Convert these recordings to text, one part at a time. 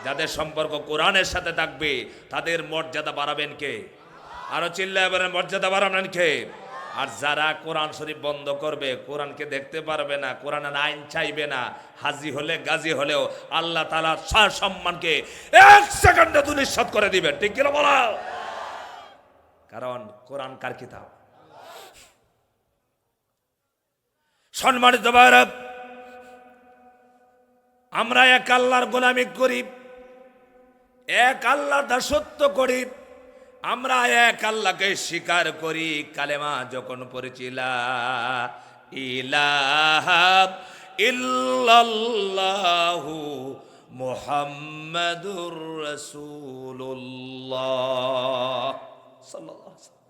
যাদের সম্পর্ক কোরআনের সাথে থাকবে তাদের মর্যাদা বাড়াবেন কে? আরো চিল্লায় বলেন, মর্যাদা বাড়াবেন কে? আর যারা কোরআন শরীফ বন্ধ করবে, কোরআনকে দেখতে পারবে না, কোরআনের আইন চাইবে না, হাজি হলে গাজী হলেও আল্লাহ তাআলা সার সম্মানকে এক সেকেন্ডে দুনিশ্চিত করে দিবেন। ঠিক কিনা বলা? কারণ কোরআন কার কিতাব? সম্মানিত ভাইরা, আমরা এক আল্লাহর গোলামি করি, এক আল্লাহর দাসত্ব করি, আমরা এক আল্লাহকে স্বীকার করি। কালেমা যখন পড়েছি লা ইলাহা ইল্লাল্লাহু মুহাম্মাদুর রাসূলুল্লাহ সাল্লাল্লাহু আলাইহি ওয়াসাল্লাম।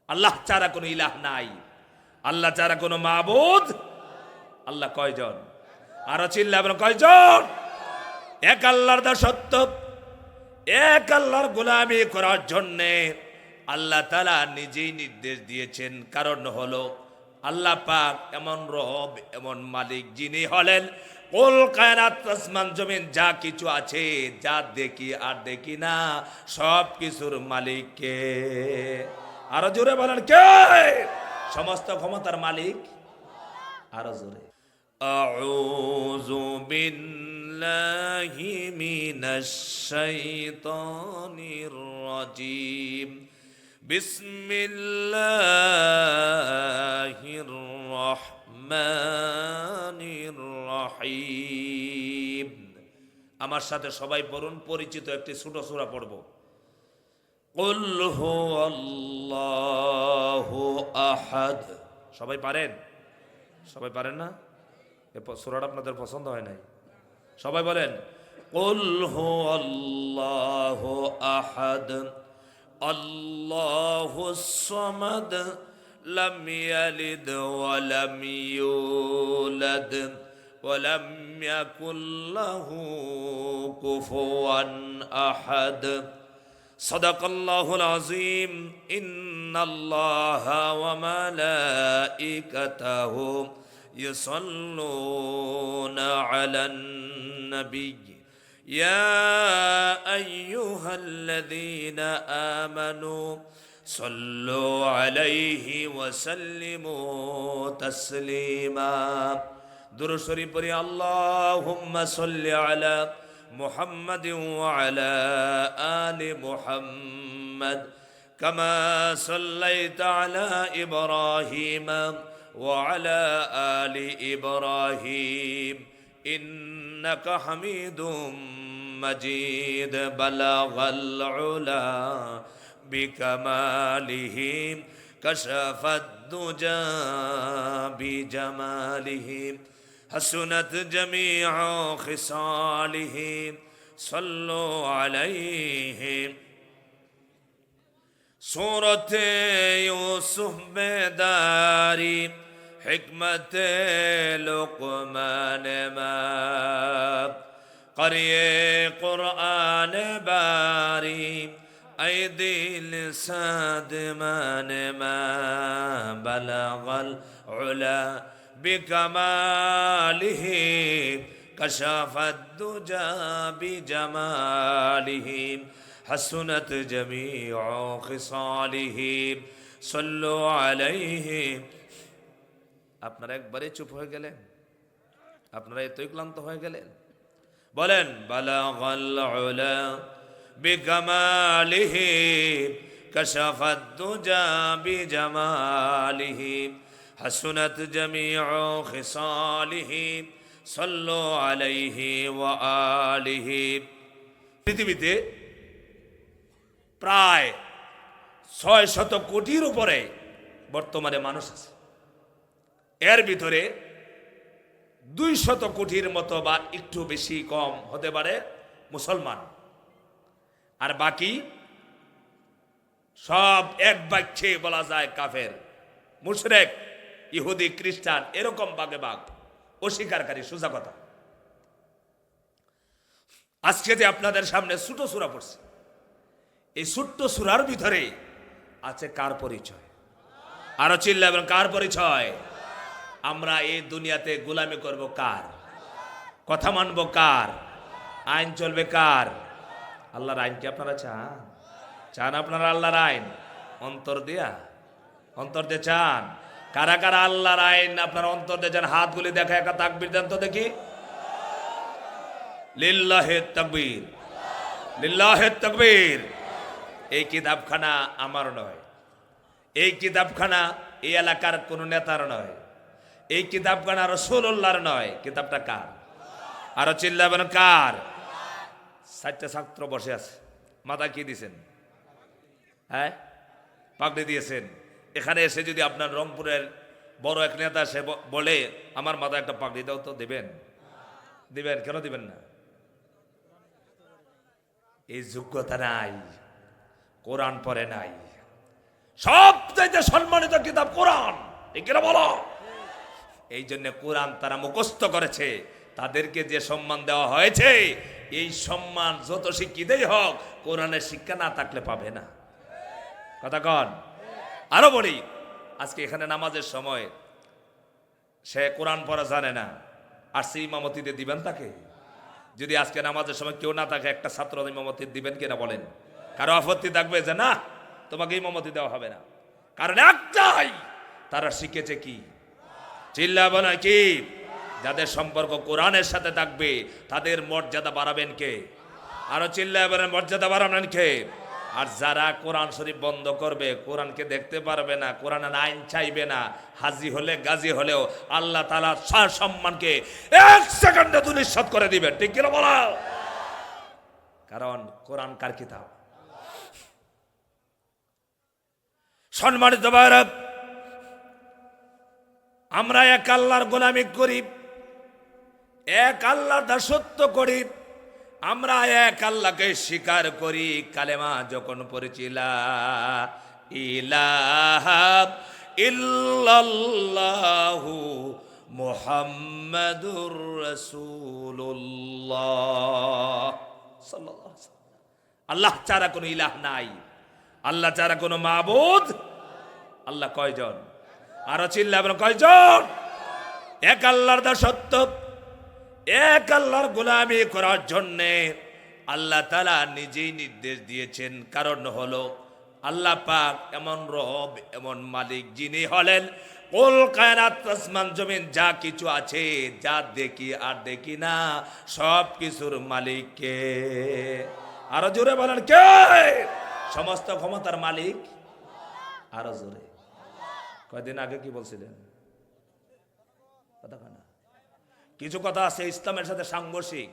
আল্লাহ ছাড়া কোনো ইলাহ নাই, আল্লাহ ছাড়া কোনো মাবুদ। আল্লাহ কয়জন? আরো চিল্লাবেন, কয়জন? এক আল্লাহর দাসত্ব, এক আল্লাহর গোলামি করার জন্য আল্লাহ তাআলা নিজেই নির্দেশ দিয়েছেন। কারণ হলো আল্লাহ পাক এমন রব, এমন মালিক, যিনি হলেন কুল কায়নাত, আসমান জমিন যা কিছু আছে, যা দেখি আর দেখি না, সব কিছুর মালিক কে? আরো জোরে বলেন, কে? সমস্ত ক্ষমতার মালিক। আরো জোরে, আউযু বিল্লাহি মিনাশ শাইতানির রাজিম, বিসমিল্লাহির রহমানির রহিম। আমার সাথে সবাই পড়ুন, পরিচিত একটি ছোট সূরা পড়ব। কুল হুয়াল্লাহু আহাদ। সবাই পারেন? সবাই পারেন না? এই সূরাটা আপনাদের পছন্দ হয় নাই? সবাই বলেন, কুল হুয়াল্লাহু আহাদ আল্লাহুস সামাদ লাম ইয়ালিদ ওয়া লাম ইউলাদ ওয়া লাম ইয়াকুল লাহু কুফুয়ান আহাদ। সাদাকাল্লাহুল আযীম। ইন্নাল্লাহা ওয়া মালাইকাতাহু ইউসাল্লুনা আলান নবী ইয়া আইয়ুহাল্লাযীনা আমানু সাল্লু আলাইহি ওয়া সাল্লিমু তাসলিমা। দুরূদ শরীফ পড়ি, আল্লাহুম্মা সাল্লি আলা মুহাম্মাদিন ওয়া আলা আলি মুহাম্মাদ কামা সাল্লাইতা আলা ইব্রাহিম ওয়া আলা আলি ইব্রাহিম ইন্নাকা হামিদুম মাজিদ। বালাগাল উলা বিকামালিহি কাশাফাদ দুজা বিজামালিহি হাসুনাত জামিউ খিসালিহি সাল্লু আলাইহি। সূরতে ইউসুফ বেদারি, হিকমতে লুকমান মা, করিয়ে কুরআন বারি, আই দিল সাদমান মা। বালাগাল উলা বিকামালিহি কাশাফাদ দুজা বিজামালিহি হাসুনাত জামিউ খিসালিহি সাল্লু আলাইহি। আপনারা একবারে চুপ হয়ে গেলেন? আপনারা এতই ক্লান্ত হয়ে গেলেন? বলেন, বালাগাল উলা বিকামালিহি কাশাফাদ দুজা বিজামালিহি হাসুনাত জামিউ খিসালিহি সাল্লু আলাইহি ওয়া আলিহি। পৃথিবীতে প্রায় ৬০০ কোটির উপরে বর্তমানে মানুষ আছে। এর ভিতরে ২০০ কোটির মতো বা একটু বেশি কম হতে পারে মুসলমান, আর বাকি সব এক বাক্যে বলা যায় কাফের, মুশরিক, ইহুদি, খ্রিস্টান, এরকম ভাগে ভাগ, অস্বীকারী। সোজা কথা, আজকে যে আপনাদের সামনে ছোট সূরা পড়ছে, এই ছোট্ট সূরার ভিতরে আছে কার পরিচয়? আরো চিল্লাবেন, কার পরিচয়? আমরা এই দুনিয়াতে গোলামি করব কার? কথা মানব কার? আইন চলবে কার? আল্লাহর আইন কি আপনারা চান? চান আপনারা আল্লাহর আইন? অন্তর দিয়া, অন্তর দিয়ে চান? কারা কারা আল্লাহর আইন আপনারা অন্তর দিয়ে চান? হাতগুলি দেখা, একটা তাকবীর দেন তো দেখি। লিল্লাহে তাকবীর, লিল্লাহে তাকবীর। এই কিতাবখানা আমার নয়, এই কিতাবখানা এই এলাকার কোন নেতার নয়, এই কিতাবখানা রাসূলুল্লাহর নয়। কিতাবটা কার? আরো চিল্লাবেন কার? 4টা ছাত্র বসে আছে, মাথায় কি দিয়েছেন? হ্যাঁ, পাগড়ি দিয়েছেন। এখানে এসে যদি আপনার রংপুরের বড় এক নেতা সে বলে আমার মাথায় একটা পাগড়ি দাও, তো দেবেন? দিবেন? কেন দিবেন না? এই যোগ্যতা নাই, কোরআন পড়ে নাই। সবচাইতে সম্মানিত কিতাব কোরআন, ঠিক কিনা বলো? এই জন্য কোরআন তারা মুখস্থ করেছে, তাদেরকে যে সম্মান দেওয়া হয়েছে, এই সম্মান যত শিক্ষিতই হোক কোরআনের শিক্ষা না থাকলে পাবে না। কথা কন। আরো বলি, আজকে এখানে নামাজের সময় সে কোরআন পড়া জানে না, আর সে ইমামতিতে দিবেন তাকে? যদি আজকে নামাজের সময় কেউ না থাকে, একটা ছাত্র ইমামতি দিবেন কিনা বলেন? কারো আপত্তি থাকবে যে না তোমাকে ইমামতি দেওয়া হবে না? কারণ একটাই, তারা শিখেছে কি? চিল্লাবো না কি? যাদের সম্পর্ক কোরআনের সাথে থাকবে তাদের মর্যাদা বাড়াবেন কে? আরো চিল্লাবেন, মর্যাদা বাড়াবেন কে? আর যারা কোরআন শরীফ বন্ধ করবে, কোরআনকে দেখতে পারবে না, কোরআনের আইন চাইবে না, হাজি হলে গাজী হলেও আল্লাহ তাআলা সম্মানকে 1 সেকেন্ডে দুনিশ্চিত করে দিবেন, ঠিক কিনা বলো? কারণ কোরআন কার কিতাব? সম্মানিত ভাইরা, আমরা এক আল্লাহর গোলামি করি, এক আল্লাহর দাসত্ব করি, আমরা এক আল্লাহকে স্বীকার করি। কালেমা যখন পড়েছি লা ইলাহা ইল্লাল্লাহু মুহাম্মাদুর রাসূলুল্লাহ সাল্লাল্লাহু আলাইহি ওয়াসাল্লাম। আল্লাহ ছাড়া কোনো ইলাহ নাই, আল্লাহ ছাড়া কোনো মাবুদ। আল্লাহ কয়জন? আরো চিল্লাবেন কয়জন? এক আল্লাহর দাসত্ব, এক আল্লাহর গোলামি করার জন্য আল্লাহ তাআলা নিজেই নির্দেশ দিয়েছেন। কারণ হলো আল্লাহ পাক এমন রব, এমন মালিক, যিনি হলেন কুল কায়নাত, আসমান জমিন যা কিছু আছে, যা দেখি আর দেখি না, সব কিছুর মালিক কে? আরো জোরে বলেন কে? সমস্ত ক্ষমতার মালিক। আরো জোরে। কয়দিন আগে কি বলছিলেন? কথা না, কিছু কথা আছে ইসলামের সাথে সাংঘর্ষিক,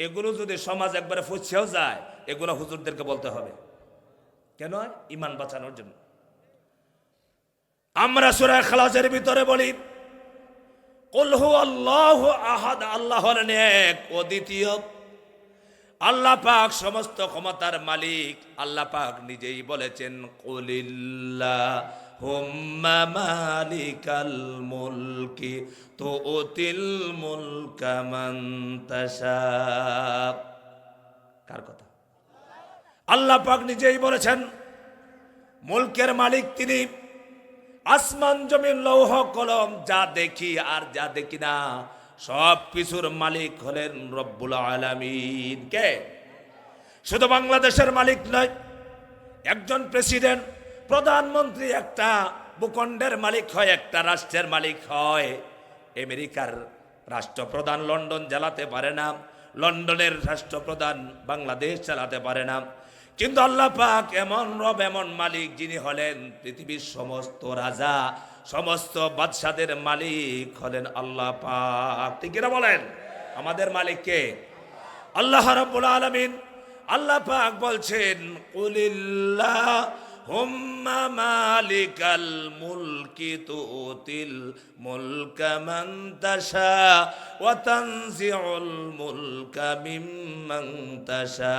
এগুলো যদি সমাজ একবারে ফুসছেও যায়, এগুলো হুজুরদেরকে বলতে হবে। কেন? ঈমান বাঁচানোর জন্য। আমরা সূরা ইখলাসের ভিতরে বলি কুল হুয়াল্লাহু আহাদ, আল্লাহ হলেন এক ও দ্বিতীয়। আল্লাহ পাক সমস্ত ক্ষমতার মালিক। আল্লাহ পাক নিজেই বলেছেন কুলিল্লাহুম্মা মালিকাল মুলকি তুতিল মুলকা মান তাশা। কার কথা? আল্লাহ পাক নিজেই বলেছেন মুলকের মালিক তিনি। আসমান জমিন লৌহ কলম যা দেখি আর যা দেখি না, সব কিছুর মালিক হলেন রব্বুল আলামিন। কে? শুধু বাংলাদেশের মালিক নয়, একজন প্রেসিডেন্ট, প্রধানমন্ত্রী একটা ভূখণ্ডের মালিক হয়, একটা রাষ্ট্রের মালিক হয়। আমেরিকার রাষ্ট্রপ্রধান লন্ডন চালাতে পারে না, লন্ডনের রাষ্ট্রপ্রধান বাংলাদেশ চালাতে পারে না। কিন্তু আল্লাহ পাক এমন রব, এমন মালিক, যিনি হলেন পৃথিবীর সমস্ত রাজা, সমস্ত বাদশাদের মালিক হলেন আল্লাহ পাক। ঠিক না বলেন? আমাদের মালিক কে? আল্লাহ রাব্বুল আলামিন। আল্লাহ পাক বলছেন কুলিল্লাহুম্মা মালিকাল মুলকি তুতিল মুলকা মান তাশা ওয়া তানজিউল মুলকা মিম্মান তাশা।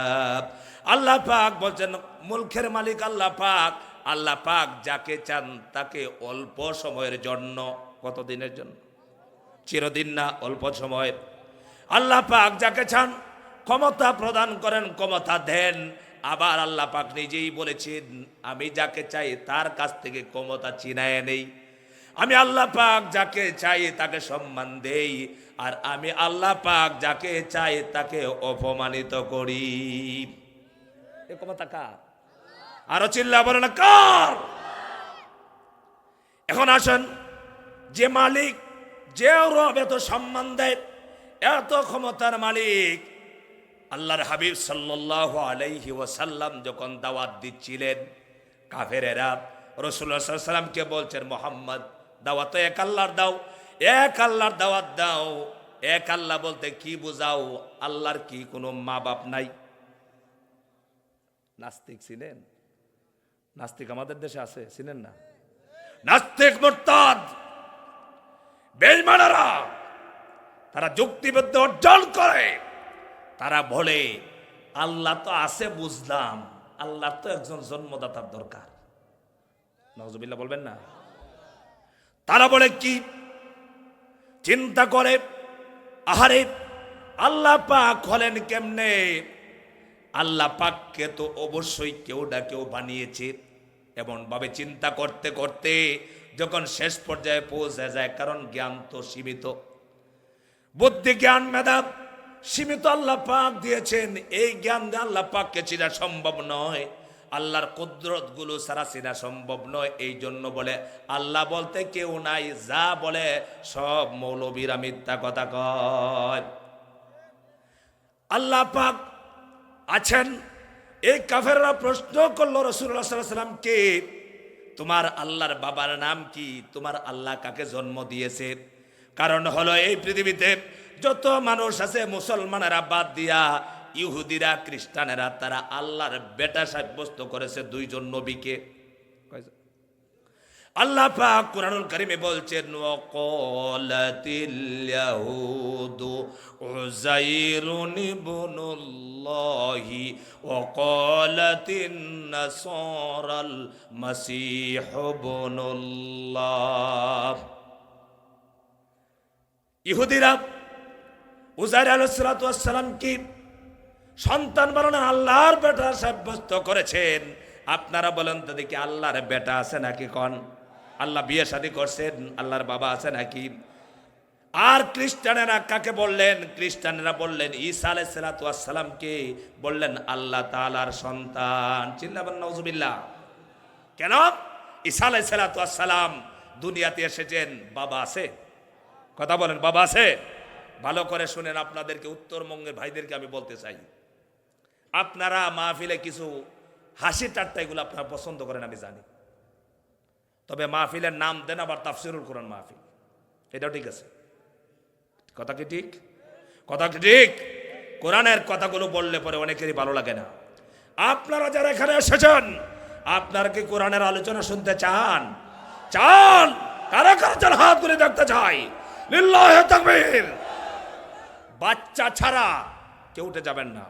আল্লাহ পাক বলছেন মুলকের মালিক আল্লাহ পাক। আল্লাহ পাক যাকে চান তাকে অল্প সময়ের জন্য, কতদিনের জন্য? চিরদিন না, অল্প সময়। আল্লাহ পাক যাকে চান ক্ষমতা প্রদান করেন, ক্ষমতা দেন। আবার আল্লাহ পাক নিজেই বলেছেন আমি যাকে চাই তার কাছ থেকে ক্ষমতা ছিনায় নেই। আমি আল্লাহ পাক যাকে চাই তাকে সম্মান দেই, আর আমি আল্লাহ পাক যাকে চাই তাকে অপমানিত করি। এ ক্ষমতা কার? আরো চিল্লা বলেন কার? এখন আসেন, যে মালিক, যে রব এত সম্মান দেয়, এত ক্ষমতার মালিক, আল্লাহর হাবিব সাল্লাল্লাহু আলাইহি ওয়াসাল্লাম যখন দাওয়াত দিচ্ছিলেন, কাফেরেরা রাসূলুল্লাহ সাল্লাল্লাহু আলাইহি ওয়াসাল্লামকে বলছেন, মুহাম্মদ দাওয়াত তো এক আল্লাহর দাও, এক আল্লাহর দাওয়াত দাও। এক আল্লাহ বলতে কি বুঝাও? আল্লাহর কি কোনো মা বাপ নাই? নাস্তিক ছিলেন? নাস্তিক আমাদের দেশে আছে, ছিলেন না? নাস্তিক মুরতাদ বেঈমানেরা তারা যুক্তিবিদ্যা অর্জন করে, তারা বলে আল্লাহ তো আছে বুঝলাম, আল্লাহর তো একজন জন্মদাতার দরকার। নাউজুবিল্লাহ বলবেন না? তারা বলে কি চিন্তা করে, আহারে আল্লাহ পাক হলেন কেমনে? আল্লাহ পাককে তো অবশ্যই কেউ না কেউ বানিয়েছে। এমন ভাবে চিন্তা করতে করতে যখন শেষ পর্যায়ে পৌঁছে যায়, কারণ জ্ঞান তো সীমিত, বুদ্ধি জ্ঞান মেধা সীমিত আল্লাহ পাক দিয়েছেন। এই জ্ঞান দিয়ে আল্লাহ পাককে চেনা সম্ভব নয়, আল্লাহর কুদরত গুলো সারা চেনা সম্ভব নয়। এই জন্য বলে আল্লাহ বলতে কেউ নাই, যা বলে সব মৌলবীরা মিথ্যা কথা কয়। আল্লাহ পাক আছেন। এই কাফেররা প্রশ্ন করলো রাসূলুল্লাহ সাল্লাল্লাহু আলাইহি ওয়াসাল্লামকে, তোমার আল্লাহর বাবার নাম কি? তোমার আল্লাহ কাকে জন্ম দিয়েছে? কারণ হলো এই পৃথিবীতে যত মানুষ আছে, মুসলমানেরা বাদ দিয়া ইহুদিরা, খ্রিস্টানেরা, তারা আল্লাহর বেটা সাব্যস্ত করেছে দুইজন নবীকে। আল্লাহ পাক কুরআনুল কারীমে বলছেন, ওয়াকালাতিল ইয়াহুদু উযাইরুন ইবনুল্লাহি ওয়াকালাতিন নাসারাল মাসীহ ইবনুল্লাহ। ইহুদিরা উযাইর আলাইহিস সালাতু ওয়াস সালাম কি সন্তান বানানো আল্লাহর বেটা সাব্যস্ত করেছেন। আপনারা বলেন তো দেখি, আল্লাহর বেটা আছে নাকি? কোন আল্লাহ বিয়ে শাদী করছেন? আল্লাহর বাবা আছে নাকি? আর খ্রিস্টানেরা কাকে বললেন? খ্রিস্টানেরা বললেন ঈসা আলাইহিস সালাতু ওয়াস সালামকে বললেন আল্লাহ তাআলার সন্তান। চিল্লাবেন নাউজুবিল্লাহ। কেন? ঈসা আলাইহিস সালাতু ওয়াস সালাম দুনিয়াতে এসেছেন, বাবা আছে? কথা বলেন, বাবা আছে? ভালো করে শুনেন, আপনাদেরকে উত্তরবঙ্গের ভাইদেরকে আমি বলতে চাই, আপনারা মাহফিলে কিছু হাসি ঠাট্টা এগুলো আপনারা পছন্দ করেন আমি জানি, তবে মাহফিলের নাম দেন আবার তাফসিরুল কোরআন মাহফিল, এটাও ঠিক আছে। কথা কি ঠিক? কথা কি ঠিক? কোরআনের কথাগুলো বললে পরে অনেকেরই ভালো লাগে না। আপনারা যারা এখানে এসেছেন, আপনারা কি কোরআনের আলোচনা শুনতে চান? চান? কারা কারা চান হাত তুলে দেখতে চাই? লিল্লাহি তাকবীর। বাচ্চা ছাড়া কেউ উঠে যাবেন না।